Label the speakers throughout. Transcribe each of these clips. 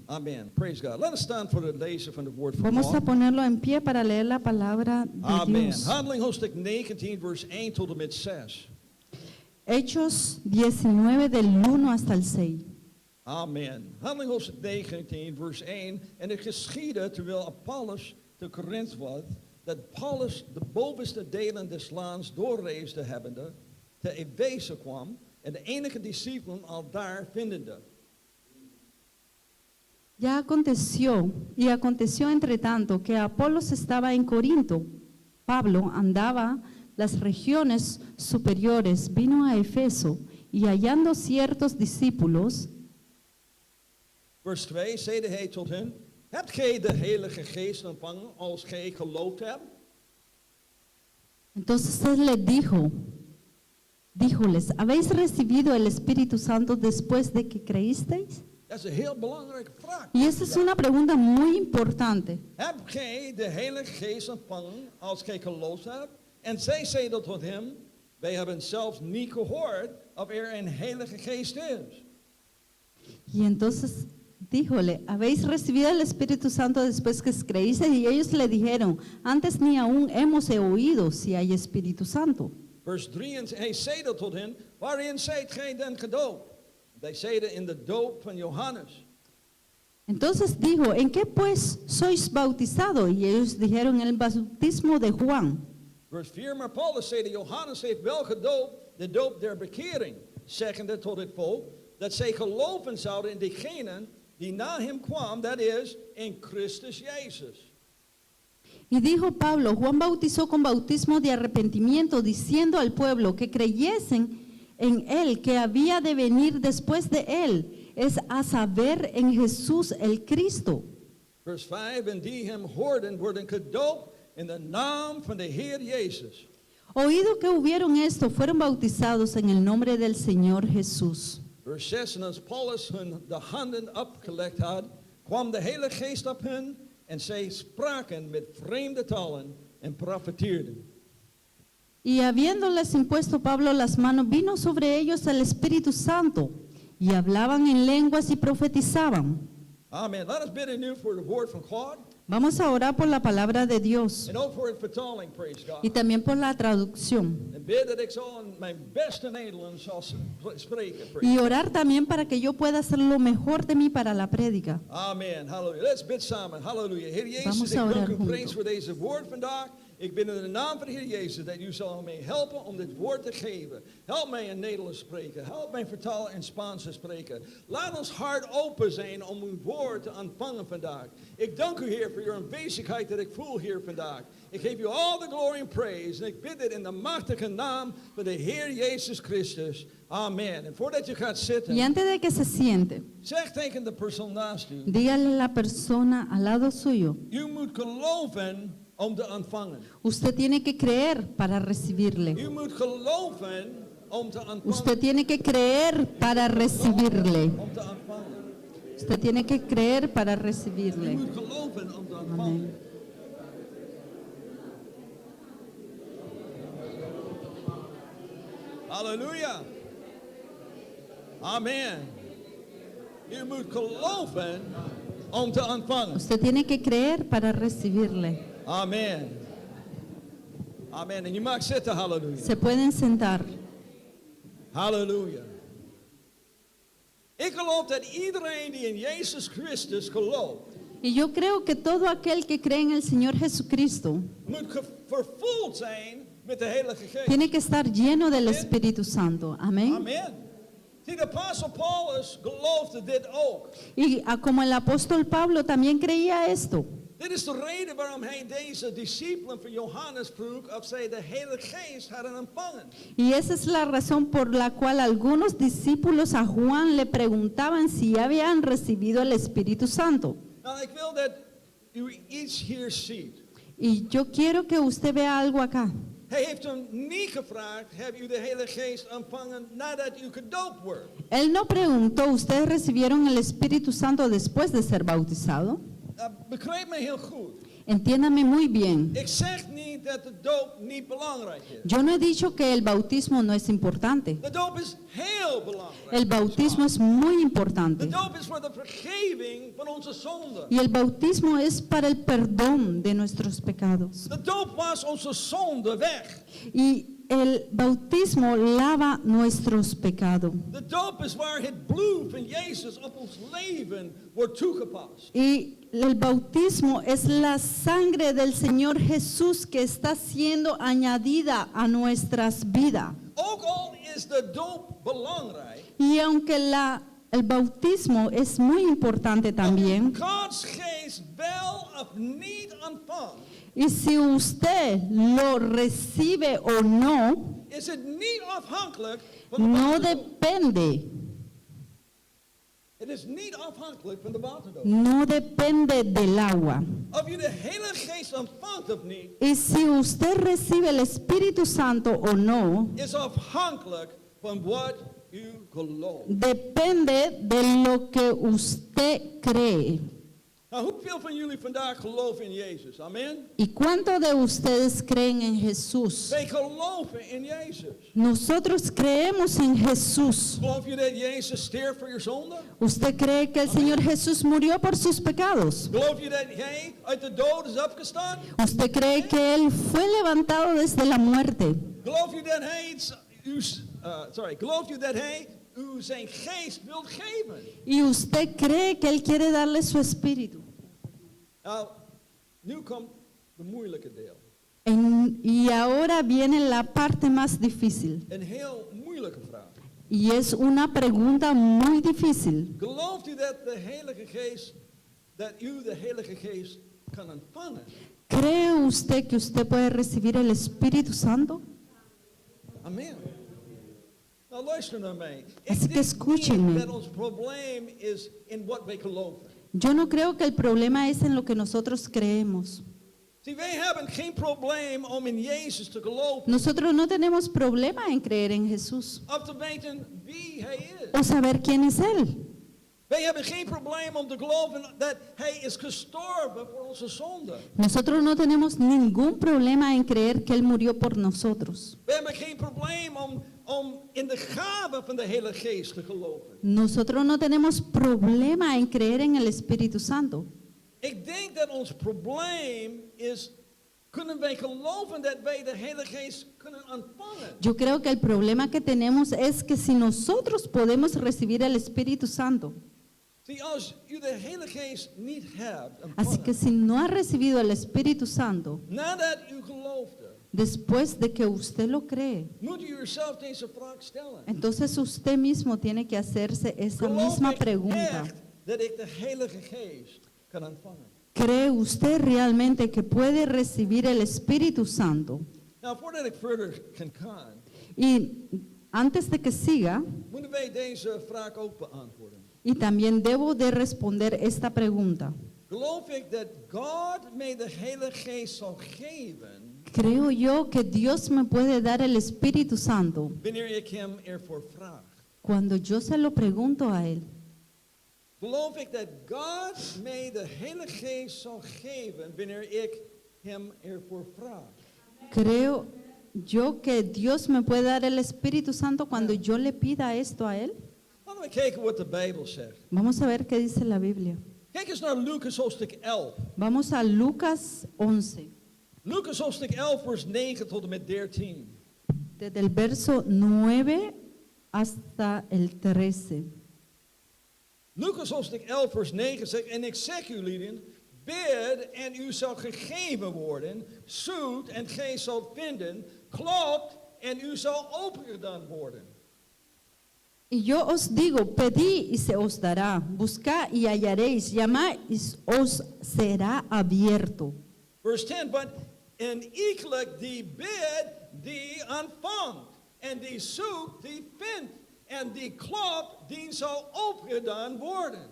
Speaker 1: Amen. Praise God. Let us stand for the lezen van het woord van
Speaker 2: Vamos a
Speaker 1: God.
Speaker 2: ponerlo en pie para leer la palabra de
Speaker 1: Amen.
Speaker 2: Dios.
Speaker 1: Handeling hoofdstuk 19, vers 1 tot en met 6.
Speaker 2: Hechos 19 del 1 hasta el 6.
Speaker 1: Amen. Handeling hoofdstuk 19, vers 1. En het geschiedde, terwijl Apollos te Korinthe was, dat Paulus de bovenste delen des lands doorreisde hebbende, te Efeze kwam, en de enige discipelen al daar vindende.
Speaker 2: Y aconteció entre tanto que Apolos estaba en Corinto. Pablo andaba las regiones superiores, vino a Efeso y hallando ciertos discípulos.
Speaker 1: Vers 2, zeide hij tot hen, hebt gij de Heilige Geest ontvangen als gij geloofd hebt?
Speaker 2: Entonces él les díjoles, ¿habéis recibido el Espíritu Santo después de que creísteis?
Speaker 1: Dat is een heel belangrijke vraag.
Speaker 2: Y esa es una pregunta muy importante.
Speaker 1: Hebt gij de Heilige Geest ontvangen als gij geloofd hebt? En zij zeiden tot hem, wij hebben zelfs niet gehoord of er een Heilige Geest is.
Speaker 2: Y entonces díjole, ¿habéis recibido el Espíritu Santo después que creísteis? Y ellos le dijeron, antes ni aún hemos oído si hay Espíritu Santo.
Speaker 1: Vers 3, en hij zeide tot hen, waarin zijt gij dan gedoopt? Zij zeiden in de doop van Johannes.
Speaker 2: Entonces dijo, ¿en qué pues sois bautizados? Y ellos dijeron, en el bautismo de Juan.
Speaker 1: Vers 4, maar Paulus zeide, Johannes heeft wel gedoopt, de doop der bekering, zeggende tot het volk, dat zij geloven zouden in degene die na hem kwam, dat is, in Christus Jezus.
Speaker 2: Y dijo Pablo, Juan bautizó con bautismo de arrepentimiento, diciendo al pueblo que creyesen en él, que había de venir después de él, es a saber, en Jesús el Cristo.
Speaker 1: Vers 5, en die hem hoorden, worden gedoopt in de naam van de Heer Jezus.
Speaker 2: Oído que hubieron esto, fueron bautizados en el nombre del Señor Jesús.
Speaker 1: Vers 6, en als Paulus hun de handen opgelegd had, kwam de Heilige Geest op hen, en zij spraken met vreemde talen en profeteerden.
Speaker 2: Y habiéndoles impuesto Pablo las manos, vino sobre ellos el Espíritu Santo, y hablaban en lenguas y profetizaban.
Speaker 1: Amen. Let us bidden nu voor het woord van God.
Speaker 2: Vamos a orar por la palabra de Dios
Speaker 1: En ook voor het vertaling, praise God.
Speaker 2: y también por la traducción.
Speaker 1: En bid dat ik zo in mijn beste Nederlands zal spreken. Praise
Speaker 2: Y
Speaker 1: God.
Speaker 2: orar también para que yo pueda hacer lo mejor de mí para la prédica.
Speaker 1: Amen. Halleluja. Let's bid samen. Halleluja. Heer Jezus,
Speaker 2: Vamos
Speaker 1: ik
Speaker 2: a orar
Speaker 1: dank u
Speaker 2: juntos.
Speaker 1: prijs voor deze woord vandaag. Ik bid in de naam van de Heer Jezus dat u zal mij helpen om dit woord te geven. Help mij in Nederlands spreken. Help mij vertalen in Spaans te spreken. Laat ons hart open zijn om uw woord te ontvangen vandaag. Ik dank u, Heer, voor uw aanwezigheid dat ik voel hier vandaag. Ik geef u all the glory and praise. En ik bid dit in de machtige naam van de Heer Jezus Christus. Amen. En voordat u gaat zitten,
Speaker 2: Y antes de que se siente,
Speaker 1: zeg tegen de persoon naast u.
Speaker 2: dígale a la persona al lado suyo,
Speaker 1: U moet geloven om te ontvangen.
Speaker 2: usted tiene que creer para recibirle.
Speaker 1: U moet geloven om te ontvangen.
Speaker 2: Usted tiene que creer para recibirle.
Speaker 1: Om te ontvangen.
Speaker 2: Usted tiene que creer para
Speaker 1: U
Speaker 2: recibirle.
Speaker 1: moet geloven om te ontvangen.
Speaker 2: Amén.
Speaker 1: Halleluja. Amen. U moet geloven om te ontvangen.
Speaker 2: Usted tiene que creer para recibirle.
Speaker 1: Amen. Amen. En je mag zitten, halleluja.
Speaker 2: Se pueden sentar.
Speaker 1: Halleluja. Ik geloof dat iedereen die in Jezus Christus gelooft,
Speaker 2: Y yo creo que todo aquel que cree en el Señor Jesucristo
Speaker 1: moet vervuld zijn met de Heilige Geest.
Speaker 2: tiene que estar lleno del Espíritu Santo. Amén.
Speaker 1: Amen. Zie, de apostel Paulus geloofde dit ook.
Speaker 2: Y como el apóstol Pablo también creía esto.
Speaker 1: Dit is de reden waarom hij deze discipelen van Johannes vroeg of zij de Heilige Geest hadden ontvangen.
Speaker 2: Y esa es la razón por la cual algunos discípulos a Juan le preguntaban si habían recibido el Espíritu Santo.
Speaker 1: Nou, ik wil dat u iets hier ziet.
Speaker 2: Y yo quiero que usted vea algo acá.
Speaker 1: Hij heeft hem niet gevraagd, heb u de Heilige Geest ontvangen nadat u gedoopt wordt?
Speaker 2: Él no preguntó, ¿ustedes recibieron el Espíritu Santo después de ser bautizado?
Speaker 1: Begrijp me heel goed.
Speaker 2: Entiéndame muy bien.
Speaker 1: Ik zeg niet dat de doop niet belangrijk is.
Speaker 2: Yo no he dicho que el bautismo no es importante.
Speaker 1: De doop is heel belangrijk.
Speaker 2: El bautismo es muy
Speaker 1: De
Speaker 2: importante.
Speaker 1: doop is voor de vergeving van onze zonden.
Speaker 2: Y el bautismo es para el perdón de nuestros pecados.
Speaker 1: De doop was onze zonde weg.
Speaker 2: Y el bautismo lava nuestros pecados.
Speaker 1: De doop is waar het bloed van Jezus op ons leven wordt toegepast.
Speaker 2: Y el bautismo es la sangre del Señor Jesús que está siendo añadida a nuestras vidas.
Speaker 1: Ook al is de doop belangrijk,
Speaker 2: Y aunque el bautismo es muy importante también,
Speaker 1: Gods geest wel of niet ontvangt,
Speaker 2: y si usted lo recibe o no,
Speaker 1: is het niet afhankelijk van de
Speaker 2: no
Speaker 1: waterdoop.
Speaker 2: depende,
Speaker 1: Het is niet afhankelijk van de waterdoop.
Speaker 2: no depende del agua.
Speaker 1: Of je de hele geest ontvangt of niet,
Speaker 2: Y si usted recibe el Espíritu Santo o no,
Speaker 1: is afhankelijk van wat u gelooft.
Speaker 2: depende de lo que usted cree.
Speaker 1: Nou, hoeveel van jullie vandaag geloven in Jezus? Amen?
Speaker 2: ¿Y cuántos de ustedes creen en Jesús?
Speaker 1: Wij geloven in Jezus.
Speaker 2: Nosotros creemos en Jesús.
Speaker 1: Geloof je dat Jezus stierf voor je zonde?
Speaker 2: ¿Usted cree que el Señor Jesús murió por sus pecados?
Speaker 1: Geloof je dat Hij uit de dood is opgestaan?
Speaker 2: ¿Usted cree que Él fue levantado desde la muerte?
Speaker 1: Geloof je dat Hij geloof je dat Hij u zijn geest wilt geven?
Speaker 2: ¿Y usted cree que Él quiere darle su espíritu?
Speaker 1: Nou, nu komt de moeilijke deel.
Speaker 2: Y ahora viene la parte más difícil.
Speaker 1: Een heel moeilijke vraag.
Speaker 2: Y es una pregunta muy difícil.
Speaker 1: Gelooft u dat u de Heilige Geest kan ontvangen?
Speaker 2: ¿Cree usted que usted puede recibir el Espíritu Santo?
Speaker 1: Amen. Nou, luister naar mij.
Speaker 2: Así
Speaker 1: Ik
Speaker 2: que
Speaker 1: denk
Speaker 2: escúchenme.
Speaker 1: niet dat ons probleem is in wat wij geloven.
Speaker 2: Yo no creo que el problema es en lo que nosotros creemos.
Speaker 1: Zie, wij hebben geen probleem om in Jezus te geloven.
Speaker 2: Nosotros no tenemos problema en creer en Jesús
Speaker 1: Of te weten wie Hij is.
Speaker 2: o saber quién es Él.
Speaker 1: Wij hebben geen probleem om te geloven dat Hij is gestorven voor onze zonde.
Speaker 2: Nosotros no tenemos ningún problema en creer que Él murió por nosotros.
Speaker 1: We hebben geen probleem om in de gave van de Heilige Geest te geloven.
Speaker 2: Nosotros no tenemos problema en creer en el Espíritu Santo.
Speaker 1: Ik denk dat ons probleem is, kunnen wij geloven dat wij de Heilige Geest kunnen ontvangen?
Speaker 2: Yo creo que el problema que tenemos es que si nosotros podemos recibir el Espíritu Santo,
Speaker 1: Zie, als u de Heilige Geest niet hebt
Speaker 2: así que
Speaker 1: ontvangen,
Speaker 2: si no ha recibido el Espíritu Santo,
Speaker 1: nadat u geloofde,
Speaker 2: después de que usted lo cree,
Speaker 1: moet u uzelf deze vraag stellen.
Speaker 2: entonces usted mismo tiene que hacerse esa
Speaker 1: Geloof
Speaker 2: misma
Speaker 1: ik
Speaker 2: pregunta.
Speaker 1: echt dat ik de Heilige Geest kan ontvangen?
Speaker 2: ¿Cree usted realmente que puede recibir el Espíritu Santo?
Speaker 1: Nou, voordat ik verder kan gaan,
Speaker 2: Y antes de que siga,
Speaker 1: moeten wij deze vraag ook beantwoorden.
Speaker 2: y también debo de responder esta pregunta.
Speaker 1: Geloof ik dat God mij de Heilige Geest zal geven
Speaker 2: ¿Creo yo que Dios me puede dar el Espíritu Santo
Speaker 1: wanneer ik hem ervoor vraag?
Speaker 2: cuando yo se lo pregunto a Él?
Speaker 1: Geloof ik dat God mij de Heilige Geest zal geven wanneer ik hem ervoor vraag?
Speaker 2: ¿Creo yo que Dios me puede dar el Espíritu Santo cuando yo le pida esto a Él?
Speaker 1: Laten we kijken wat de Bijbel zegt.
Speaker 2: Vamos a ver qué dice la Biblia.
Speaker 1: Kijk eens naar Lucas hoofdstuk 11.
Speaker 2: Vamos a Lucas 11,
Speaker 1: Lucas hoofdstuk 11 vers 9 tot en met 13.
Speaker 2: desde el verso 9 hasta el 13.
Speaker 1: Lucas hoofdstuk 11 vers 9 zegt, en ik zeg u lieden, bid en u zal gegeven worden, zoekt en gij zult vinden, klopt en u zal opengedaan worden.
Speaker 2: Y yo os digo, pedid y se os dará, buscad y hallaréis, llamad y os será abierto.
Speaker 1: Verse 10, but en iegelijk die bid, die ontvangt, en die zoekt, die vindt, en die klopt, die zal opengedaan worden.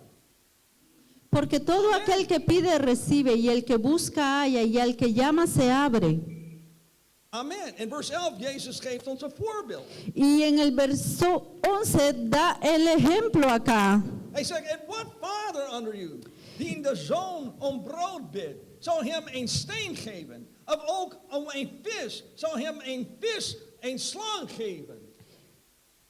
Speaker 2: Porque todo aquel que pide recibe, y el que busca halla, y al que llama se abre.
Speaker 1: Amen. En vers 11, Jezus geeft ons een voorbeeld.
Speaker 2: Y en el verso 11 da el ejemplo acá.
Speaker 1: Hij zegt, and what father onder u, die de zoon om brood bidt, zal hem een steen geven. Of ook om een vis, zal hem een vis, een slang geven.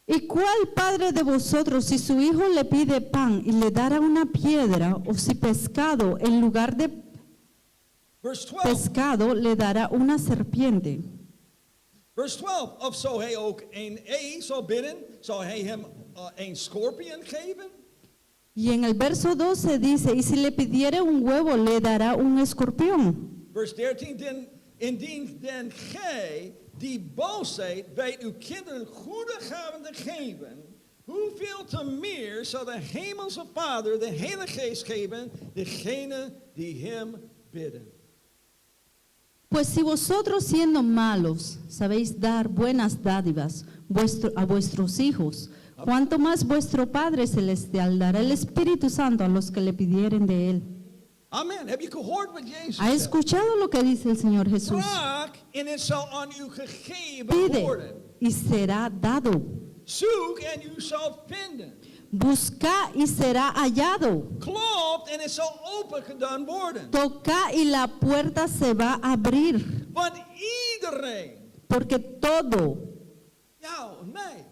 Speaker 2: ¿Y cuál padre de vosotros, si su hijo le pide pan y le dará una piedra, o si pescado, en lugar de
Speaker 1: Verse 12.
Speaker 2: pescado, le dará una serpiente?
Speaker 1: Verse 12. Of zo hij ook een ei zal bidden, zal hij hem een scorpion geven.
Speaker 2: Y en el verso 12 dice, y si le pidiere un huevo, le dará un escorpión.
Speaker 1: Vers 13, indien den gij die boos zijt bij uw kinderen goede gaven te geven, hoeveel te meer zal de hemelse Vader de Heilige Geest geven, degene die hem bidden.
Speaker 2: Pues si vosotros siendo malos sabéis dar buenas dádivas a vuestros hijos, ¿cuánto más vuestro Padre Celestial dará el Espíritu Santo a los que le pidieren de él?
Speaker 1: Amen. Heb je gehoord wat Jezus
Speaker 2: ¿Ha
Speaker 1: zegt?
Speaker 2: escuchado lo que dice el Señor Jesús?
Speaker 1: Vraag en het zal aan u gegeven
Speaker 2: Pide
Speaker 1: worden.
Speaker 2: y será dado.
Speaker 1: Zoek en u zult vinden.
Speaker 2: Busca y será hallado.
Speaker 1: Klopt en het zal open gedaan worden.
Speaker 2: Toca y la puerta se va a abrir.
Speaker 1: Want iedereen,
Speaker 2: Porque todo,
Speaker 1: jou en mij,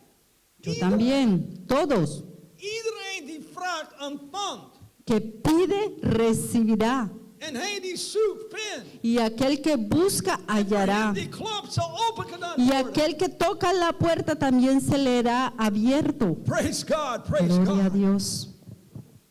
Speaker 2: yo también, todos,
Speaker 1: iedereen die vraagt ontvangt.
Speaker 2: que pide recibirá.
Speaker 1: En hij die zoekt vindt.
Speaker 2: Y aquel que busca hallará.
Speaker 1: Die klopt zal open gedaan
Speaker 2: Y
Speaker 1: worden.
Speaker 2: aquel que toca la puerta también se le hará abierto.
Speaker 1: Praise God, praise
Speaker 2: Gloria a
Speaker 1: God.
Speaker 2: Dios.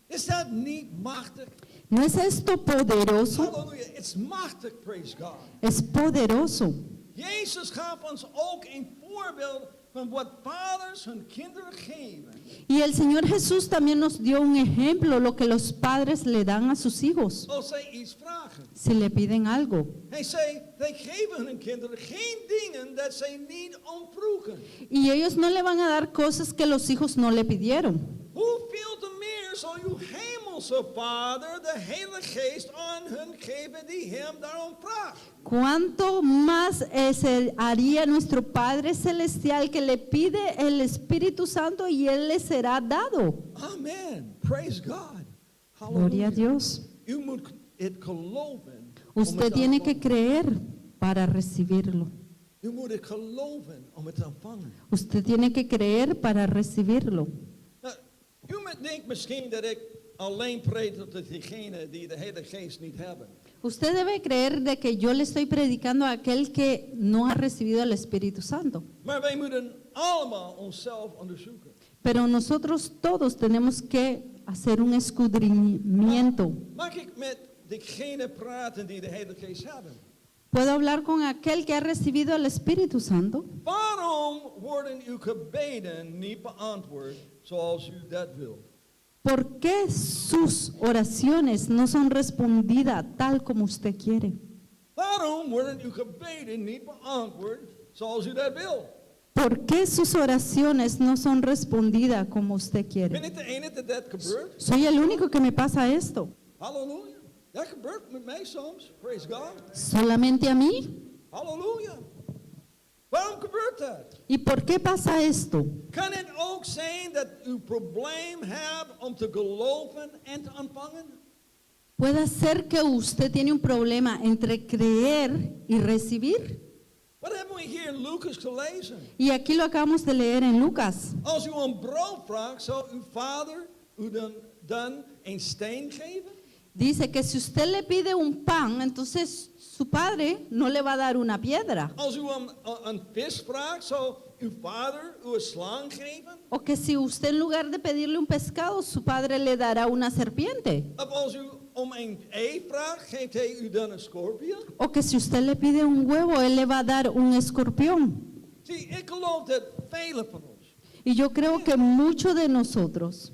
Speaker 1: Is dat niet machtig?
Speaker 2: ¿No es esto poderoso?
Speaker 1: Halleluja, it's machtig, praise God.
Speaker 2: Es poderoso.
Speaker 1: Jezus gaf ons ook een voorbeeld van wat vaders hun kinderen geven.
Speaker 2: Y el Señor Jesús también nos dio un ejemplo, lo que los padres le dan a sus hijos
Speaker 1: Als zij iets vragen.
Speaker 2: si le piden algo.
Speaker 1: Hij zei, wij geven hun kinderen geen dingen dat zij niet ontvroegen.
Speaker 2: Y ellos no le van a dar cosas que los hijos no le pidieron.
Speaker 1: Hoeveel te meer zal uw hemelse Vader de Heilige Geest aan hun geven die hem daarom vraagt.
Speaker 2: ¿Cuánto más se haría nuestro Padre Celestial que le pide el Espíritu Santo y Él le será dado?
Speaker 1: Amen. Praise God.
Speaker 2: Gloria a Dios.
Speaker 1: U moet het geloven.
Speaker 2: Usted tiene que creer para recibirlo.
Speaker 1: U moet het geloven om het te ontvangen.
Speaker 2: Usted tiene que creer para recibirlo.
Speaker 1: Nou, u denkt misschien dat ik alleen preek tot diegenen die de Heilige Geest niet hebben.
Speaker 2: Usted debe creer de que yo le estoy predicando a aquel que no ha recibido el Espíritu Santo.
Speaker 1: Maar wij moeten allemaal onszelf onderzoeken.
Speaker 2: Pero nosotros todos tenemos que hacer un escudriñamiento.
Speaker 1: Mag ik met diegenen praten die de Heilige Geest hebben?
Speaker 2: ¿Puedo hablar con aquel que ha recibido el Espíritu Santo?
Speaker 1: Waarom worden uw gebeden niet beantwoord zoals u dat wilt?
Speaker 2: ¿Por qué sus oraciones no son respondidas tal como usted quiere?
Speaker 1: Waarom worden uw gebeden niet beantwoord zoals u dat wilt?
Speaker 2: ¿Por qué sus oraciones no son respondidas como usted
Speaker 1: Ben
Speaker 2: quiere?
Speaker 1: ik de enige dat gebeurt?
Speaker 2: Soy el único que me pasa esto.
Speaker 1: Halleluja. Dat gebeurt met mij soms. Praise God.
Speaker 2: ¿Solamente a mí?
Speaker 1: Halleluja. Waarom gebeurt dat?
Speaker 2: ¿Y por qué pasa esto?
Speaker 1: Kan het ook zijn dat u probleem hebt om te geloven en te ontvangen?
Speaker 2: Puede ser que usted tiene un problema entre creer y recibir.
Speaker 1: Wat hebben we hier in Lucas gelezen?
Speaker 2: Y aquí lo acabamos de leer en Lucas.
Speaker 1: Als u om brood vraagt, zal uw vader u dan een steen geven?
Speaker 2: Dice que si usted le pide un pan, entonces su padre no le va a dar una piedra.
Speaker 1: Als u om een vis vraagt, zal uw vader u een slang geven?
Speaker 2: O que si usted en lugar de pedirle un pescado, su padre le dará una serpiente.
Speaker 1: Of als u om een ei vraagt, geeft hij u dan een scorpion?
Speaker 2: O que si usted le pide un huevo, él le va a dar un escorpión.
Speaker 1: Zie, ik geloof dat velen van ons,
Speaker 2: Y yo creo que muchos de nosotros,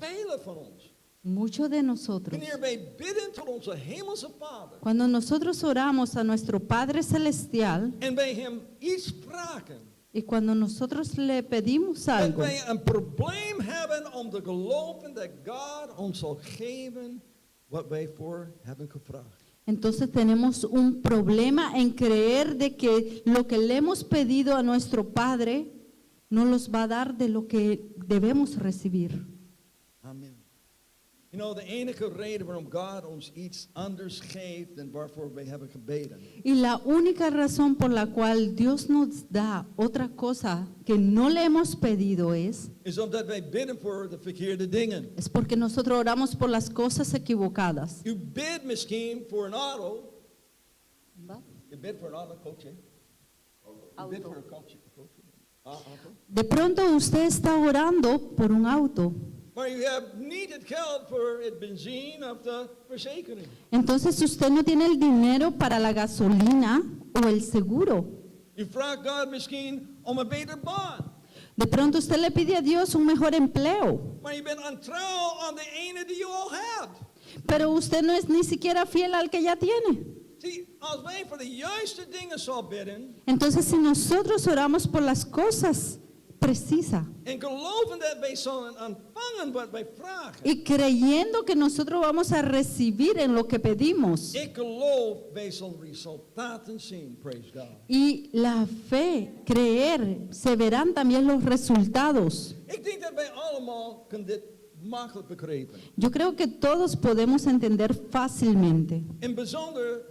Speaker 1: wanneer wij bidden tot onze hemelse Vader
Speaker 2: cuando nosotros oramos a nuestro Padre Celestial
Speaker 1: en wij hem iets vragen,
Speaker 2: y cuando nosotros le pedimos
Speaker 1: dat
Speaker 2: algo,
Speaker 1: wij een probleem hebben om te geloven dat God ons zal geven wat wij voor hebben gevraagd.
Speaker 2: entonces tenemos un problema en creer de que lo que le hemos pedido a nuestro Padre no nos va a dar de lo que debemos recibir.
Speaker 1: Amen. You know, de enige reden waarom God ons iets anders geeft dan waarvoor wij hebben gebeden,
Speaker 2: Y la única razón por la cual Dios nos da otra cosa que no le hemos pedido
Speaker 1: is omdat wij bidden voor de verkeerde dingen.
Speaker 2: es porque nosotros oramos por las cosas equivocadas.
Speaker 1: U bidt misschien voor een auto. Je bidt voor een auto, coche. Je bidt voor een coche. Auto.
Speaker 2: De pronto usted está orando por un auto.
Speaker 1: Maar u hebt niet het geld voor het benzine of de verzekering.
Speaker 2: Entonces usted no tiene el dinero para la gasolina o el seguro.
Speaker 1: U vraagt God misschien om een beter baan.
Speaker 2: De pronto usted le pide a Dios un mejor empleo,
Speaker 1: Maar je bent ontrouw aan de ene die je al hebt.
Speaker 2: pero usted no es ni siquiera fiel al que ya tiene.
Speaker 1: Zie, als wij voor de juiste dingen zal bidden
Speaker 2: Entonces si nosotros oramos por las cosas precisas
Speaker 1: en geloven dat wij zullen ontvangen wat wij vragen.
Speaker 2: y creyendo que nosotros vamos a recibir en lo que pedimos,
Speaker 1: Ik geloof wij zullen resultaten zien, praise God.
Speaker 2: y la fe, creer, se verán también los resultados.
Speaker 1: Ik denk dat wij allemaal kunnen dit makkelijk begrijpen.
Speaker 2: Yo creo que todos podemos entender fácilmente,
Speaker 1: In bijzonder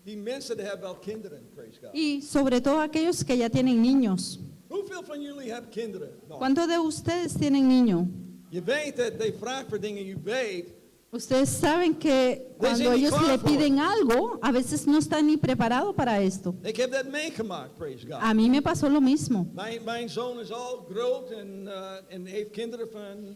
Speaker 1: die mensen die hebben wel kinderen, praise God.
Speaker 2: y sobre todo aquellos que ya tienen niños.
Speaker 1: Hoeveel van jullie hebben kinderen? Nou,
Speaker 2: ¿Cuántos de ustedes tienen niños?
Speaker 1: je weet dat die vraagt voor dingen, je weet.
Speaker 2: Ustedes saben que cuando
Speaker 1: zijn niet
Speaker 2: ellos
Speaker 1: klaar
Speaker 2: le
Speaker 1: voor.
Speaker 2: piden algo, a veces no están ni preparados para esto.
Speaker 1: Ik heb dat meegemaakt, praise God.
Speaker 2: A mí me pasó lo mismo.
Speaker 1: Mijn zoon is al groot en heeft kinderen van...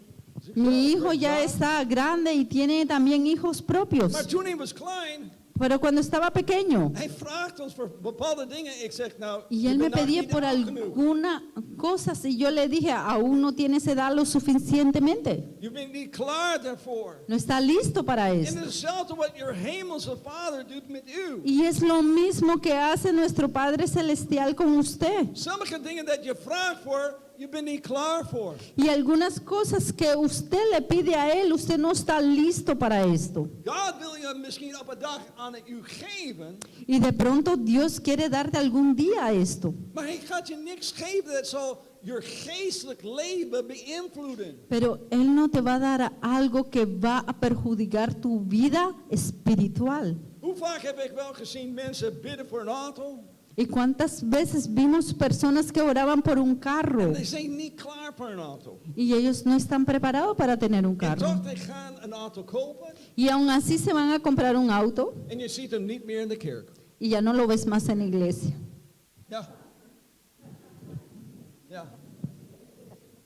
Speaker 2: Mi hijo
Speaker 1: praise
Speaker 2: ya
Speaker 1: God.
Speaker 2: está grande y tiene también hijos propios.
Speaker 1: Maar toen hij was klein,
Speaker 2: Pero cuando estaba pequeño,
Speaker 1: hij vraagt ons voor bepaalde dingen. Ik zeg nou,
Speaker 2: y
Speaker 1: je
Speaker 2: él me
Speaker 1: bent nog
Speaker 2: pedía
Speaker 1: niet
Speaker 2: por
Speaker 1: oud genoeg.
Speaker 2: alguna cosas y yo le dije, aún no tienes edad lo suficientemente.
Speaker 1: Je bent niet klaar daarvoor.
Speaker 2: No está listo para
Speaker 1: En
Speaker 2: esto.
Speaker 1: hetzelfde wat je hemelse vader doet met u.
Speaker 2: Y es lo mismo que hace nuestro Padre Celestial con usted.
Speaker 1: Sommige dingen dat je vraagt voor, je bent niet klaar voor.
Speaker 2: Y algunas cosas que usted le pide a Él, usted no está listo para esto.
Speaker 1: God wil je misschien op een dag aan het u geven,
Speaker 2: Y de pronto Dios quiere darte algún día esto.
Speaker 1: maar hij gaat je niks geven dat zal je geestelijk leven beïnvloeden.
Speaker 2: Pero Él no te va a dar algo que va a perjudicar tu vida espiritual.
Speaker 1: Hoe vaak heb ik wel gezien mensen bidden voor een auto
Speaker 2: ¿Y cuántas veces vimos personas que oraban por un carro
Speaker 1: en die zijn niet klaar voor een auto.
Speaker 2: y ellos no están preparados para tener un
Speaker 1: En
Speaker 2: carro?
Speaker 1: toch, die gaan een auto kopen
Speaker 2: Y aún así se van a comprar un auto
Speaker 1: en je ziet hem niet meer in de kerk.
Speaker 2: y ya no lo ves más en la iglesia.
Speaker 1: Ja. Ja.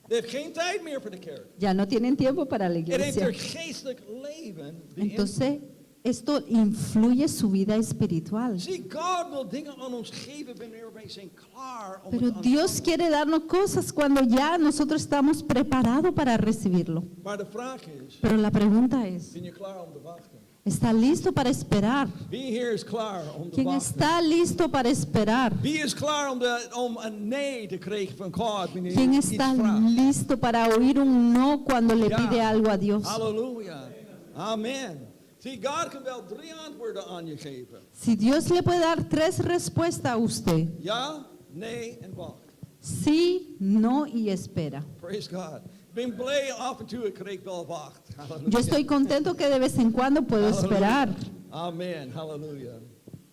Speaker 1: Die heeft geen tijd meer voor de kerk.
Speaker 2: Ya no tienen tiempo para la
Speaker 1: Het heeft
Speaker 2: iglesia.
Speaker 1: haar geestelijk leven beïnvloed.
Speaker 2: Entonces, esto influye su vida espiritual.
Speaker 1: Zie, God wil dingen aan ons geven wanneer wij zijn klaar om
Speaker 2: Pero
Speaker 1: het aan te
Speaker 2: Dios
Speaker 1: ontvangen.
Speaker 2: quiere darnos cosas cuando ya nosotros estamos preparados para recibirlo.
Speaker 1: Maar de vraag is,
Speaker 2: Pero la pregunta es,
Speaker 1: ben je klaar om te wachten?
Speaker 2: ¿está listo para esperar?
Speaker 1: Wie hier is klaar om te
Speaker 2: ¿Quién
Speaker 1: wachten?
Speaker 2: está listo para esperar?
Speaker 1: Wie is klaar om een nee te krijgen van God wanneer
Speaker 2: ¿Quién
Speaker 1: je iets
Speaker 2: está
Speaker 1: vraagt?
Speaker 2: listo para oír un no cuando le
Speaker 1: Ja.
Speaker 2: pide algo a Dios?
Speaker 1: Halleluja. Amen. Zie, God kan wel 3 antwoorden aan je geven.
Speaker 2: Si Dios le puede dar 3 respuestas a usted,
Speaker 1: Ja, nee en wacht.
Speaker 2: sí, no y espera.
Speaker 1: Praise God. Ik ben blij af en toe ik krijg wel wacht. Halleluja.
Speaker 2: Yo estoy contento que de vez en cuando puedo esperar.
Speaker 1: Amen. Halleluja.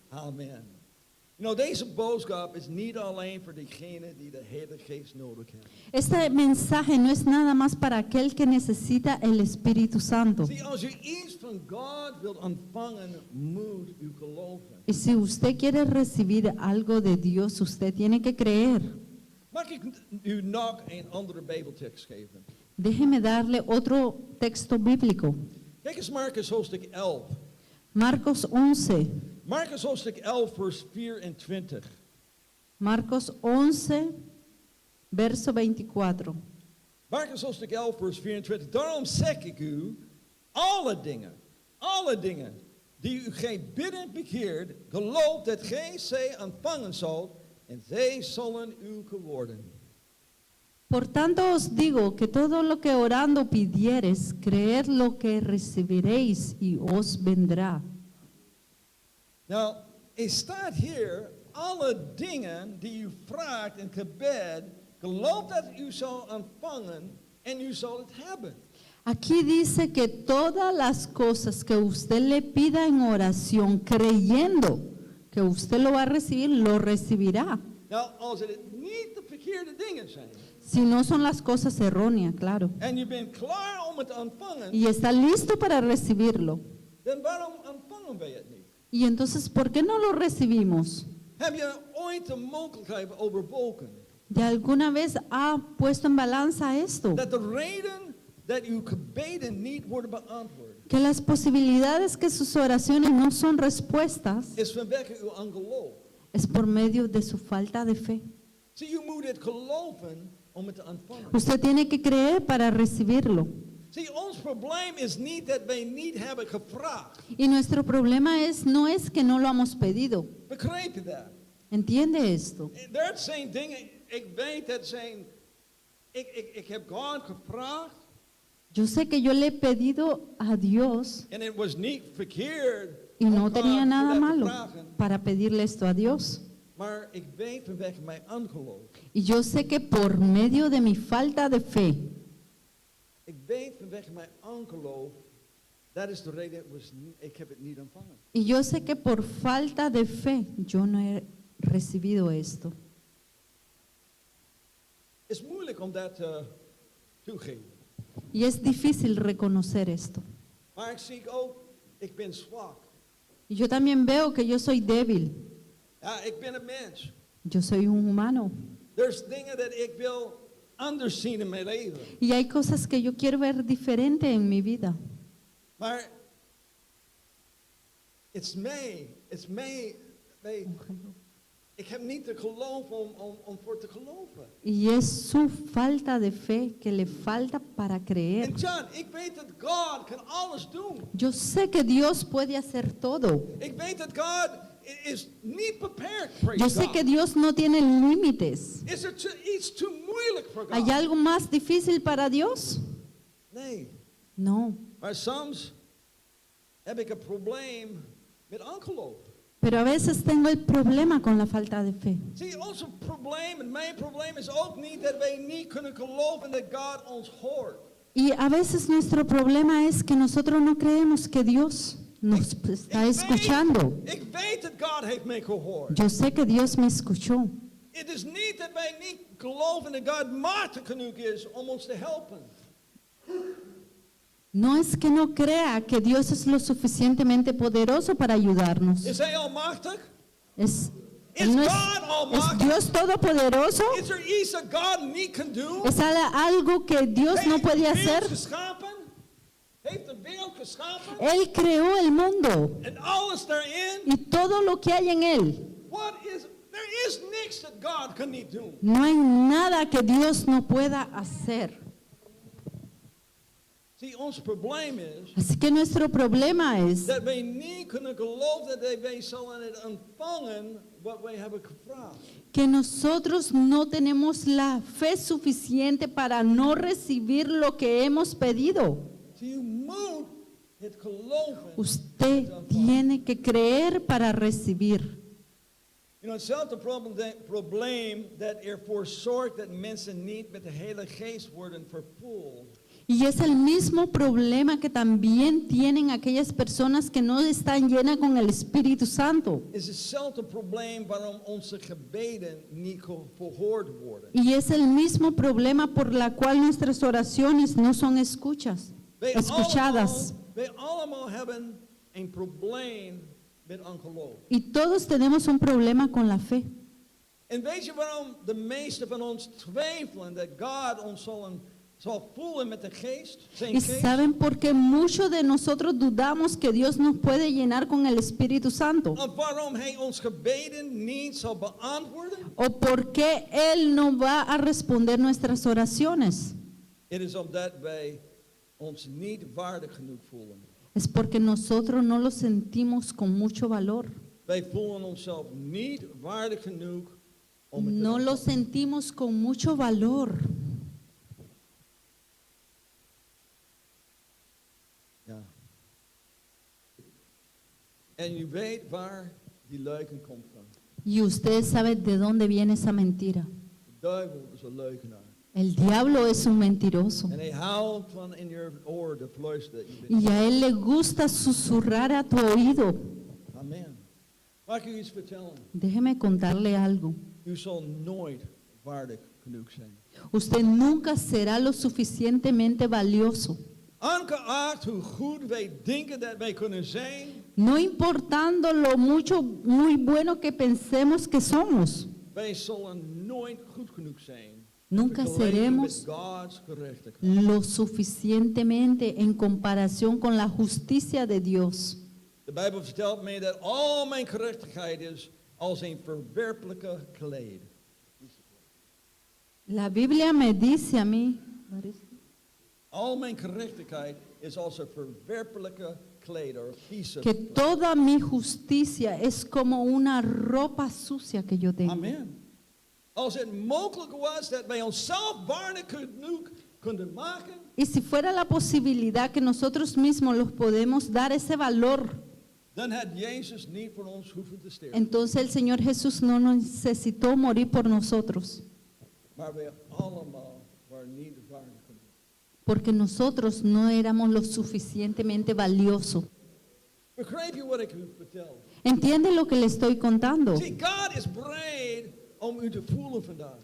Speaker 1: Amen. You know, deze boodschap is niet alleen voor degene die de Heilige Geest nodig hebben.
Speaker 2: Este mensaje no es nada más para aquel que necesita el Espíritu Santo.
Speaker 1: Zie, als u iets van God wilt ontvangen, moet u geloven.
Speaker 2: Y si usted quiere recibir algo de Dios, usted tiene que creer.
Speaker 1: Mag ik u nog een andere Bijbeltekst geven?
Speaker 2: Déjeme darle otro texto bíblico.
Speaker 1: Kijk eens Marcus hoofdstuk 11.
Speaker 2: Marcos 11.
Speaker 1: Marcus hoofdstuk 11 vers 24.
Speaker 2: Marcos 11, verso 24.
Speaker 1: Marcus hoofdstuk 11 vers 24. Daarom zeg ik u, alle dingen die u gij biddend begeert, geloof dat gij zij ontvangen zult en zij zullen u geworden.
Speaker 2: Por tanto os digo que todo lo que orando pidieres, creed lo que recibiréis y os vendrá.
Speaker 1: Nou, er staat hier, alle dingen die u vraagt in gebed, geloof dat u zal ontvangen en u zal het hebben.
Speaker 2: Aquí dice que todas las cosas que usted le pida en oración, creyendo que usted lo va a recibir, lo recibirá.
Speaker 1: Nou, als het niet de verkeerde dingen zijn,
Speaker 2: Si no son las cosas erróneas, claro.
Speaker 1: en je bent klaar om het te ontvangen,
Speaker 2: Y está listo para recibirlo.
Speaker 1: dan waarom ontvangen wij het niet?
Speaker 2: Y entonces, ¿por qué no lo recibimos?
Speaker 1: Heb je ooit de mogelijkheid overwogen
Speaker 2: ¿De alguna vez ha puesto en balanza esto?
Speaker 1: dat de reden dat uw gebeden niet worden beantwoord
Speaker 2: Que las posibilidades que sus oraciones no son respuestas
Speaker 1: is vanwege uw ongeloof?
Speaker 2: es por medio de su falta de fe.
Speaker 1: Zie, je moet het geloven om het te ontvangen.
Speaker 2: Usted tiene que creer para recibirlo.
Speaker 1: Zie, ons probleem is niet dat wij niet hebben gevraagd.
Speaker 2: Y nuestro problema no es que no lo hemos pedido.
Speaker 1: Begrijp je dat?
Speaker 2: ¿Entiende esto?
Speaker 1: Er zijn dingen, ik weet dat zijn, ik heb God gevraagd
Speaker 2: Yo sé que yo le he pedido a Dios
Speaker 1: en het was niet verkeerd
Speaker 2: y
Speaker 1: om
Speaker 2: no
Speaker 1: God
Speaker 2: tenía
Speaker 1: dat
Speaker 2: nada
Speaker 1: te
Speaker 2: malo
Speaker 1: vragen,
Speaker 2: para pedirle esto a Dios.
Speaker 1: maar ik weet vanwege mijn ongeloof.
Speaker 2: Y yo sé que por medio de mi falta de fe,
Speaker 1: Ik weet vanwege mijn ongeloof, dat is de reden, ik heb het niet ontvangen.
Speaker 2: y yo sé que por falta de fe yo no he recibido esto.
Speaker 1: Het is moeilijk om dat toegeven.
Speaker 2: Y es difícil reconocer esto.
Speaker 1: Maar ik zie ook, ik ben zwak.
Speaker 2: Y yo también veo que yo soy débil.
Speaker 1: Ja, ik ben een mens.
Speaker 2: Yo soy un humano.
Speaker 1: Er dingen dat ik wil anders zien in mijn leven.
Speaker 2: Y hay cosas que yo quiero ver diferente en mi vida.
Speaker 1: Maar het is mij. Ik heb niet de geloof om voor te geloven.
Speaker 2: Y es su falta de fe que le falta para creer.
Speaker 1: En John, ik weet dat God kan alles doen.
Speaker 2: Yo sé que Dios puede hacer todo.
Speaker 1: Ik weet dat God is niet beperkt. Praise
Speaker 2: Yo sé
Speaker 1: God.
Speaker 2: que Dios no tiene límites.
Speaker 1: Is er iets te moeilijk voor
Speaker 2: ¿Hay
Speaker 1: God?
Speaker 2: algo más difícil para Dios?
Speaker 1: Nee.
Speaker 2: No.
Speaker 1: Maar soms heb ik een probleem met ongeloof.
Speaker 2: Pero a veces tengo el problema con la falta de fe.
Speaker 1: Zie, ons probleem en mijn probleem is ook niet dat wij niet kunnen geloven dat God ons hoort.
Speaker 2: Y a veces nuestro problema es que nosotros no creemos que Dios nos está escuchando.
Speaker 1: Ik weet dat God heeft mij gehoord.
Speaker 2: Yo sé que Dios me escuchó.
Speaker 1: Het is niet dat wij niet geloven dat God machtig genoeg is om ons te helpen.
Speaker 2: No es que no crea que Dios es lo suficientemente poderoso para ayudarnos.
Speaker 1: Is hij almachtig?
Speaker 2: Es,
Speaker 1: Is
Speaker 2: Él no
Speaker 1: God
Speaker 2: es
Speaker 1: almachtig?
Speaker 2: Dios todopoderoso.
Speaker 1: Is er iets dat God niet kan doen?
Speaker 2: Es algo que Dios no puede
Speaker 1: Heeft de wereld
Speaker 2: hacer.
Speaker 1: geschapen? Heeft de wereld geschapen?
Speaker 2: Él creó el mundo
Speaker 1: En alles daarin?
Speaker 2: y todo lo que hay en él.
Speaker 1: There is niks that God kan niet doen.
Speaker 2: No hay nada que Dios no pueda hacer.
Speaker 1: Zie, ons probleem is
Speaker 2: Así que nuestro problema es
Speaker 1: dat wij niet kunnen geloven dat wij zullen het ontvangen wat wij hebben gevraagd.
Speaker 2: que nosotros no tenemos la fe suficiente para no recibir lo que hemos pedido.
Speaker 1: Zie, je moet het geloven.
Speaker 2: Usted tiene que creer para recibir.
Speaker 1: You know, hetzelfde probleem dat ervoor zorgt dat mensen niet met de Heilige Geest worden vervuld.
Speaker 2: Y es el mismo problema que también tienen aquellas personas que no están llenas con el Espíritu Santo.
Speaker 1: Is hetzelfde probleem waarom onze gebeden niet verhoord worden.
Speaker 2: Y es el mismo problema por la cual nuestras oraciones no son escuchadas.
Speaker 1: Wij allemaal hebben een probleem met ongeloof.
Speaker 2: Y todos tenemos un problema con la fe.
Speaker 1: En weet je waarom de meesten van ons twijfelen dat God ons zal voelen met de geest? Zijn
Speaker 2: Y
Speaker 1: geest?
Speaker 2: saben por qué muchos de nosotros dudamos que Dios nos puede llenar con el Espíritu Santo.
Speaker 1: Of waarom hij ons gebeden niet zal beantwoorden?
Speaker 2: O por qué Él no va a responder nuestras oraciones.
Speaker 1: Het is omdat wij ons niet waardig genoeg voelen.
Speaker 2: Es porque nosotros no lo sentimos con mucho valor.
Speaker 1: Wij voelen onszelf niet waardig genoeg om het te
Speaker 2: No lo
Speaker 1: ontvangen.
Speaker 2: sentimos con mucho valor.
Speaker 1: Ja. En je weet waar die leugen komt van.
Speaker 2: Y usted sabe de dónde viene esa mentira.
Speaker 1: De duivel is een leugenaar.
Speaker 2: El diablo es un mentiroso.
Speaker 1: En hij houdt van in je oor te fluisteren.
Speaker 2: Y a él le gusta susurrar a tu oído.
Speaker 1: Amen. Mag ik u iets vertellen?
Speaker 2: Déjeme contarle algo.
Speaker 1: U zal nooit waardig genoeg zijn.
Speaker 2: Usted nunca será lo suficientemente valioso.
Speaker 1: Ongeacht hoe goed wij denken dat wij kunnen zijn,
Speaker 2: No importando lo mucho, muy bueno que pensemos que somos.
Speaker 1: wij zullen nooit goed genoeg zijn.
Speaker 2: Nunca
Speaker 1: Vergeleken
Speaker 2: seremos
Speaker 1: met Gods gerechtigheid.
Speaker 2: lo suficientemente en comparación con la justicia de Dios.
Speaker 1: De Bijbel vertelt mij dat al mijn gerechtigheid is als een verwerpelijke kleed.
Speaker 2: La Biblia me dice a mí
Speaker 1: Al mijn gerechtigheid is als een verwerpelijke kleed, or a piece of
Speaker 2: que
Speaker 1: cloth.
Speaker 2: toda mi justicia es como una ropa sucia que yo tengo.
Speaker 1: Amen. Als het mogelijk was dat wij onszelf waardig genoeg konden maken,
Speaker 2: Y si fuera la posibilidad que nosotros mismos los podemos dar ese valor,
Speaker 1: dan had Jezus niet voor ons hoeven te sterven.
Speaker 2: entonces el Señor Jesús no necesitó morir por nosotros,
Speaker 1: Maar wij allemaal waren niet waardig genoeg.
Speaker 2: porque nosotros no éramos lo suficientemente valiosos.
Speaker 1: Begrijp je wat ik u vertel?
Speaker 2: ¿Entiende lo que le estoy contando?
Speaker 1: See, God is bereid om u te voelen vandaag.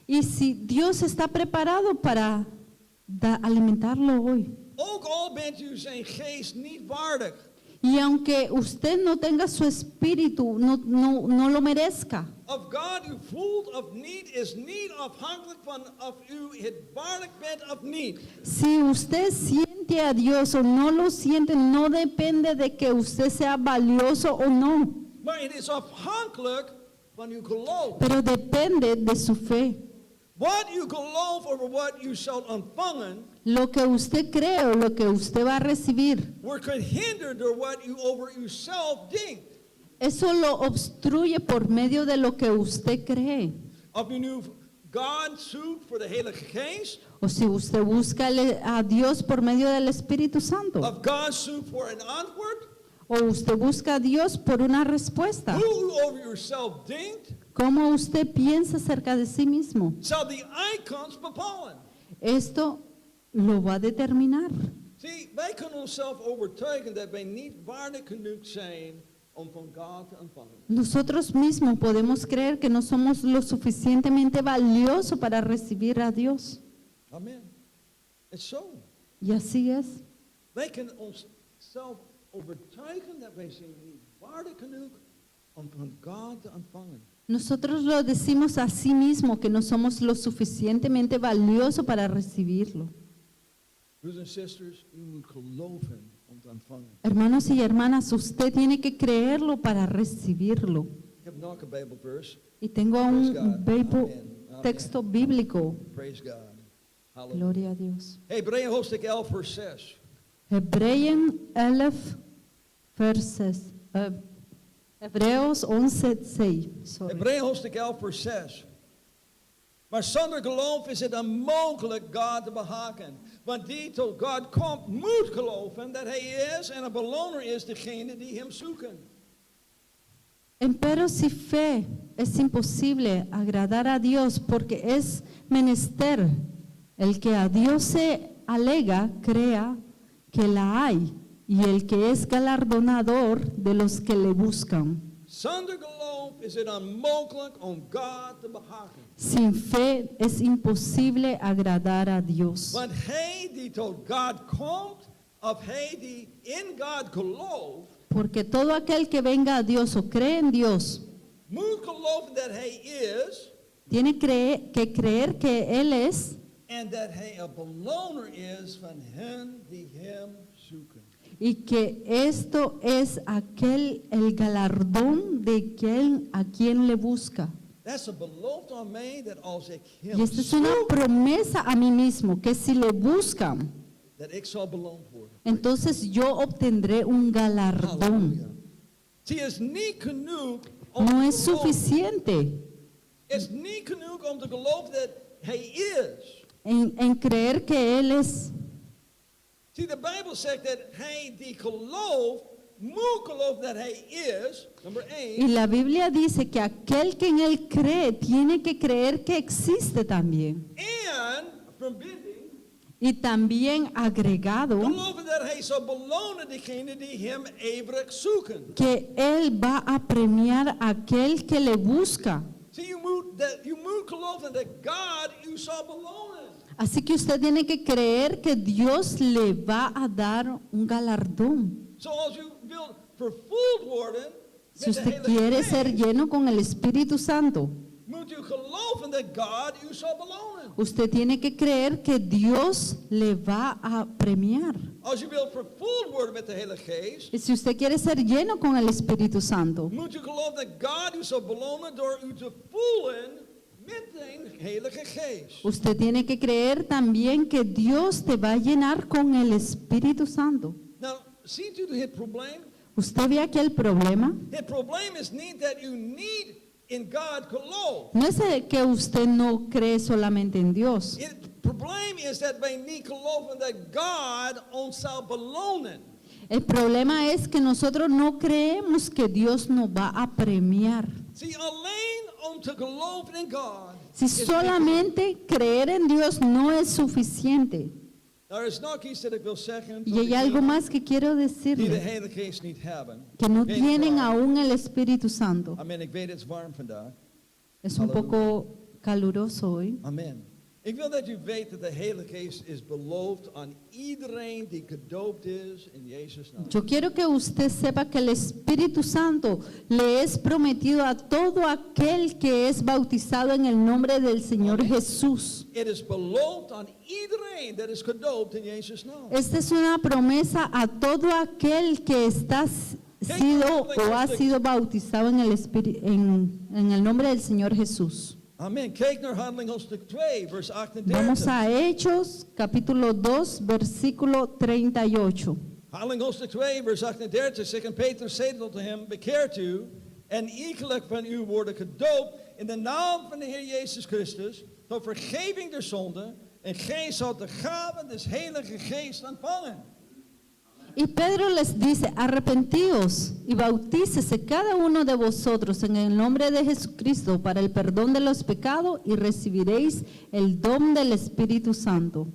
Speaker 2: Y si Dios está preparado para alimentarlo hoy,
Speaker 1: Ook al bent u zijn geest niet waardig.
Speaker 2: y aunque usted no tenga su espíritu, no lo merezca,
Speaker 1: Of God u voelt of niet, is niet afhankelijk van of u het waardig bent of niet.
Speaker 2: si usted siente a Dios o no lo siente, no depende de que usted sea valioso o no,
Speaker 1: Maar het is afhankelijk van uw geloof.
Speaker 2: pero depende de su fe.
Speaker 1: Wat u gelooft over wat u zult ontvangen,
Speaker 2: Lo que usted cree o lo que usted va a recibir,
Speaker 1: wordt gehinderd door wat u over uzelf denkt.
Speaker 2: eso lo obstruye por medio de lo que usted cree.
Speaker 1: Of u nu God zoekt voor de Heilige Geest,
Speaker 2: O si usted busca a Dios por medio del Espíritu Santo,
Speaker 1: of God zoekt voor een antwoord,
Speaker 2: o usted busca a Dios por una respuesta.
Speaker 1: hoe u over uzelf denkt,
Speaker 2: ¿Cómo usted piensa acerca de sí mismo?
Speaker 1: zal die uitkomst bepalen.
Speaker 2: Esto lo va a determinar.
Speaker 1: Zie, wij kunnen onszelf overtuigen dat wij niet waardig genoeg zijn om van God te ontvangen.
Speaker 2: Nosotros mismos podemos creer que no somos lo suficientemente valiosos para recibir a Dios.
Speaker 1: Amen. Het is zo.
Speaker 2: Y así es.
Speaker 1: Wij kunnen onszelf overtuigen dat wij zijn niet waardig genoeg om van God te ontvangen.
Speaker 2: Nosotros lo decimos a sí mismo que no somos lo suficientemente valiosos para recibirlo.
Speaker 1: Broers en zusters, u moet geloven om te ontvangen.
Speaker 2: Hermanos y hermanas, usted tiene que creerlo para recibirlo.
Speaker 1: Ik heb nog een Bijbelvers.
Speaker 2: Y tengo
Speaker 1: Praise
Speaker 2: un
Speaker 1: God.
Speaker 2: Bible-
Speaker 1: Amen. Amen.
Speaker 2: texto bíblico.
Speaker 1: Praise God. Halleluja.
Speaker 2: Gloria a Dios.
Speaker 1: Hebreeën hoofdstuk 11 vers 6.
Speaker 2: Hebreeën 11 verses. Hebreos 11:6. Sorry.
Speaker 1: Hebreeën hoofdstuk 11 vers 6. Maar zonder geloof is het onmogelijk God te behagen. Want die tot God komt, moet geloven dat hij is en een beloner is degene die hem zoeken.
Speaker 2: Empero sin fe es imposible agradar a Dios, porque es menester el que a Dios se alega, crea que la hay, y el que es galardonador de los que le buscan.
Speaker 1: Zonder geloof is het onmogelijk om God te behagen.
Speaker 2: Sin fe es imposible agradar a Dios.
Speaker 1: Want hij die tot God komt, of hij die in God gelooft,
Speaker 2: Porque todo aquel que venga a Dios o cree en Dios,
Speaker 1: moet geloven dat hij is
Speaker 2: tiene que creer que Él es
Speaker 1: en dat hij een beloner is van hen die hem zoeken.
Speaker 2: y que esto es el galardón de a quien le busca.
Speaker 1: Dat is een belofte aan mij dat als ik hem
Speaker 2: Y esta es una
Speaker 1: zoek,
Speaker 2: promesa a mí mismo, que si le buscan,
Speaker 1: dat ik zal beloond worden.
Speaker 2: entonces yo obtendré un galardón.
Speaker 1: Halleluja. Zie, het is niet genoeg om
Speaker 2: No
Speaker 1: te
Speaker 2: es
Speaker 1: geloven.
Speaker 2: suficiente
Speaker 1: Het is niet genoeg om te geloven dat hij is.
Speaker 2: en creer que Él es.
Speaker 1: Zie, de Bijbel zegt dat hij die gelooft moet geloven dat hij is, number
Speaker 2: Y
Speaker 1: 8,
Speaker 2: la Biblia dice que aquel que en él cree tiene que creer que existe también.
Speaker 1: en verbinding,
Speaker 2: Y también agregado
Speaker 1: geloven dat hij zal belonen degenen die hem ijverig zoeken.
Speaker 2: que él va a premiar a aquel que le busca.
Speaker 1: See, you moet geloven dat God u zal belonen.
Speaker 2: Así que usted tiene que creer que Dios le va a dar un galardón.
Speaker 1: Zoals u wilt vervuld worden
Speaker 2: Si
Speaker 1: met de
Speaker 2: usted
Speaker 1: Heilige
Speaker 2: quiere ser
Speaker 1: Geest,
Speaker 2: lleno con el Espíritu Santo,
Speaker 1: moet u geloven dat God u zal belonen.
Speaker 2: usted tiene que creer que Dios le va a premiar.
Speaker 1: Als u wilt vervuld worden met de Heilige Geest,
Speaker 2: Y si usted quiere ser lleno con el Espíritu Santo,
Speaker 1: moet u geloven dat God u zal belonen door u te voelen met de Heilige Geest.
Speaker 2: usted tiene que creer también que Dios te va a llenar con el Espíritu Santo.
Speaker 1: Nou, ziet u het probleem?
Speaker 2: ¿Usted ve aquí el problema?
Speaker 1: Het probleem is niet dat u niet in God gelooft.
Speaker 2: No es que usted no cree solamente en Dios.
Speaker 1: Het probleem is dat wij niet geloven dat God ons zal belonen.
Speaker 2: El problema es que nosotros no creemos que Dios nos va a premiar.
Speaker 1: Zie, alleen om te geloven in God.
Speaker 2: Si
Speaker 1: is niet
Speaker 2: solamente creer en Dios no es suficiente.
Speaker 1: Er is nog iets dat ik wil zeggen.
Speaker 2: Y hay algo más que quiero
Speaker 1: Die de
Speaker 2: decirle,
Speaker 1: Heilige Geest niet hebben.
Speaker 2: que no
Speaker 1: Geen
Speaker 2: tienen
Speaker 1: kwaad.
Speaker 2: aún el Espíritu Santo.
Speaker 1: Amen. Ik weet het is warm vandaag.
Speaker 2: Es un poco caluroso hoy.
Speaker 1: Amen. Ik wil dat u weet dat de Heilige Geest is beloofd aan iedereen die gedoopt is in Jezus' naam.
Speaker 2: Yo quiero que usted sepa que el Espíritu Santo le es prometido a todo aquel que es bautizado en el nombre del Señor Jesús.
Speaker 1: Het is beloofd aan iedereen dat is gedoopt in Jezus' naam.
Speaker 2: Esta es una promesa a todo aquel que está sido o ha sido bautizado en el en el nombre del Señor Jesús.
Speaker 1: Amen. Kijk naar Handeling hoofdstuk 2, vers
Speaker 2: Vamos
Speaker 1: 38.
Speaker 2: a Hechos, capítulo 2, versículo 38.
Speaker 1: Handeling hoofdstuk 2, vers 38 zegt, en Peter zei tot hem, bekeert u en iegelijk van u worden gedoopt in de naam van de Heer Jezus Christus tot vergeving der zonde en gij zult de gaven des Heilige Geest ontvangen.
Speaker 2: Y Pedro les dice, arrepentíos y bautícese cada uno de vosotros en el nombre de Jesucristo para el perdón de los pecados y recibiréis el don del Espíritu Santo.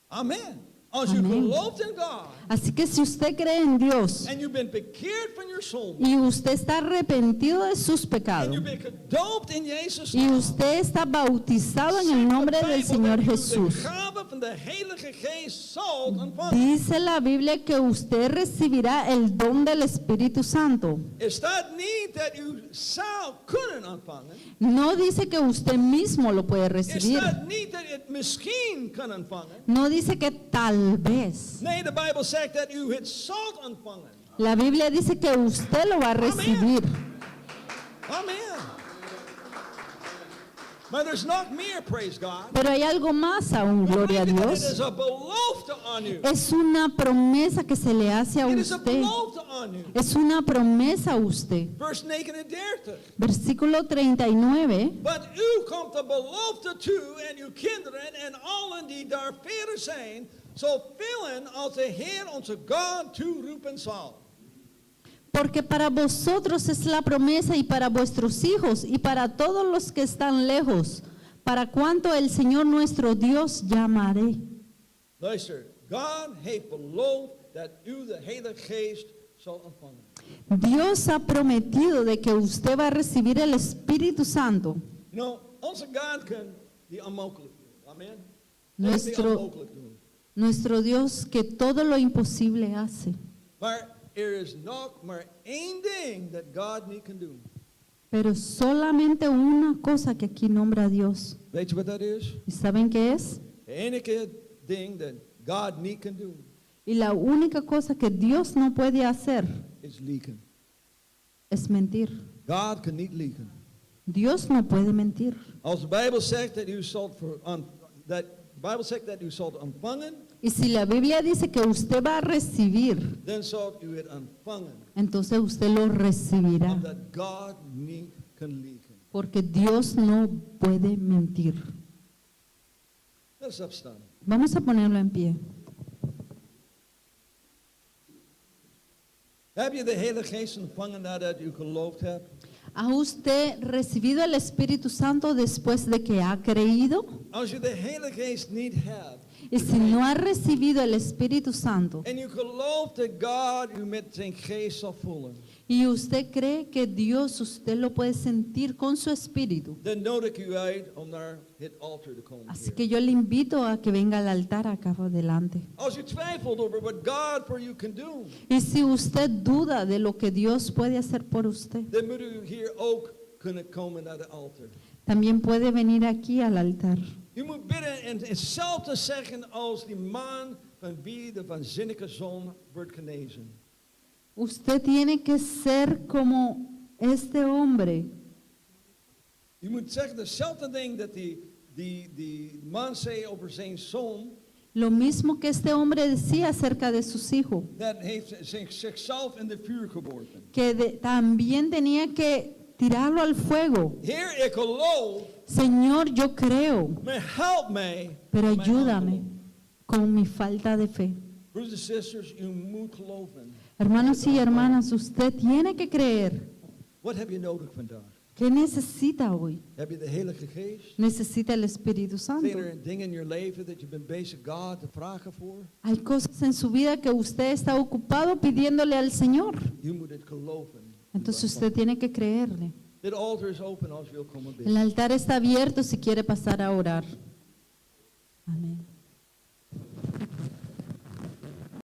Speaker 1: Amen. Als u
Speaker 2: Amen.
Speaker 1: gelooft in God
Speaker 2: Así que si usted cree en Dios
Speaker 1: en u bent bekeerd van uw zonde
Speaker 2: y usted está arrepentido de sus
Speaker 1: en
Speaker 2: pecados
Speaker 1: u bent gedoopt in Jezus'
Speaker 2: y
Speaker 1: naam,
Speaker 2: usted está bautizado en el nombre del Señor Jesús,
Speaker 1: de gave van de Heilige Geest zult ontvangen.
Speaker 2: dice la Biblia que usted recibirá el don del Espíritu Santo.
Speaker 1: Er staat niet dat u zou kunnen ontvangen.
Speaker 2: No dice que usted mismo lo puede
Speaker 1: Er
Speaker 2: recibir.
Speaker 1: staat niet dat u het misschien kan ontvangen.
Speaker 2: No dice que tal vez.
Speaker 1: Nee, de Bijbel zegt dat u het zult ontvangen.
Speaker 2: La Biblia dice que usted lo va a recibir.
Speaker 1: Amen. Maar er is nog meer, praise God.
Speaker 2: Pero hay algo más aún, gloria a
Speaker 1: Het
Speaker 2: Dios.
Speaker 1: is een belofte aan u.
Speaker 2: Es una promesa que se le hace a
Speaker 1: Het is een
Speaker 2: usted.
Speaker 1: belofte aan u.
Speaker 2: Es una promesa a usted.
Speaker 1: Vers 39.
Speaker 2: Versículo 39.
Speaker 1: Want u komt de belofte toe en uw kinderen en allen die daar verder zijn, zoveel als de Heer onze God toeroepen zal.
Speaker 2: Porque para vosotros es la promesa y para vuestros hijos y para todos los que están lejos, para cuanto el Señor nuestro Dios llamaré.
Speaker 1: Luister, God heeft beloofd dat u de Heilige Geest zal ontvangen.
Speaker 2: Dios ha prometido de que usted va a recibir el Espíritu Santo.
Speaker 1: You know, onze God kan die onmogelijk doen. Amen. Hij kan die
Speaker 2: Nuestro,
Speaker 1: onmogelijk doen.
Speaker 2: nuestro Dios que todo lo imposible hace.
Speaker 1: Maar er is nog maar één ding dat God niet kan doen.
Speaker 2: Pero solamente una cosa que aquí nombra Dios.
Speaker 1: Weet je wat dat is?
Speaker 2: ¿Y saben qué es?
Speaker 1: De enige ding dat God niet kan doen
Speaker 2: Y la única cosa que Dios no puede hacer
Speaker 1: is liegen.
Speaker 2: es mentir.
Speaker 1: God kan niet liegen.
Speaker 2: Dios no puede mentir.
Speaker 1: Als de Bijbel zegt dat u zult ontvangen,
Speaker 2: Y si la Biblia dice que usted va a recibir,
Speaker 1: dan zult u het ontvangen.
Speaker 2: entonces usted lo recibirá.
Speaker 1: Omdat God niet kan liegen.
Speaker 2: Porque Dios no puede mentir.
Speaker 1: Let us opstaan.
Speaker 2: Vamos a ponerlo en pie.
Speaker 1: Heb je de Heilige Geest ontvangen nadat u geloofd hebt?
Speaker 2: ¿Ha usted recibido el Espíritu Santo después de que ha creído?
Speaker 1: Als je de Heilige Geest niet hebt
Speaker 2: Y si no ha recibido el Espíritu Santo
Speaker 1: en u gelooft dat God u met zijn geest zal vullen,
Speaker 2: y usted cree que Dios usted lo puede sentir con su espíritu,
Speaker 1: dan nodig ik u uit om naar het altaar te komen.
Speaker 2: así que yo le invito a que venga al altar acá adelante.
Speaker 1: Als u twijfelt over what God for you can do,
Speaker 2: Y si usted duda de lo que Dios puede hacer por usted,
Speaker 1: dan moet u hier ook kunnen komen naar de altaar.
Speaker 2: también puede venir aquí al altar.
Speaker 1: U moet bidden en hetzelfde zeggen als die man van wie de waanzinnige zoon wordt genezen.
Speaker 2: Usted tiene que ser como este hombre.
Speaker 1: U moet zeggen dezelfde ding dat die man zei over zijn zoon.
Speaker 2: Lo mismo que este hombre decía acerca de sus hijos,
Speaker 1: Dat heeft zichzelf in de vuur geworpen.
Speaker 2: que también tenía que tirarlo al fuego.
Speaker 1: Heer, ik geloof,
Speaker 2: Señor, yo creo,
Speaker 1: maar help mij.
Speaker 2: pero
Speaker 1: met mijn
Speaker 2: ayúdame
Speaker 1: ongeloof.
Speaker 2: con mi falta de fe.
Speaker 1: Broeders en zusters, u moet geloven.
Speaker 2: Hermanos y hermanas, usted tiene que creer.
Speaker 1: Wat heb je nodig vandaag?
Speaker 2: ¿Qué necesita hoy?
Speaker 1: Heb je de Heilige Geest?
Speaker 2: Necesita el Espíritu Santo.
Speaker 1: Zijn er dingen in je leven dat je bent bezig God te vragen voor?
Speaker 2: Hay cosas en su vida que usted está ocupado pidiéndole al Señor.
Speaker 1: Je moet het geloven.
Speaker 2: Entonces usted tiene que creerle.
Speaker 1: Dit altaar is open als je wil komen
Speaker 2: El
Speaker 1: bidden.
Speaker 2: altar está abierto si quiere pasar a orar. Amén.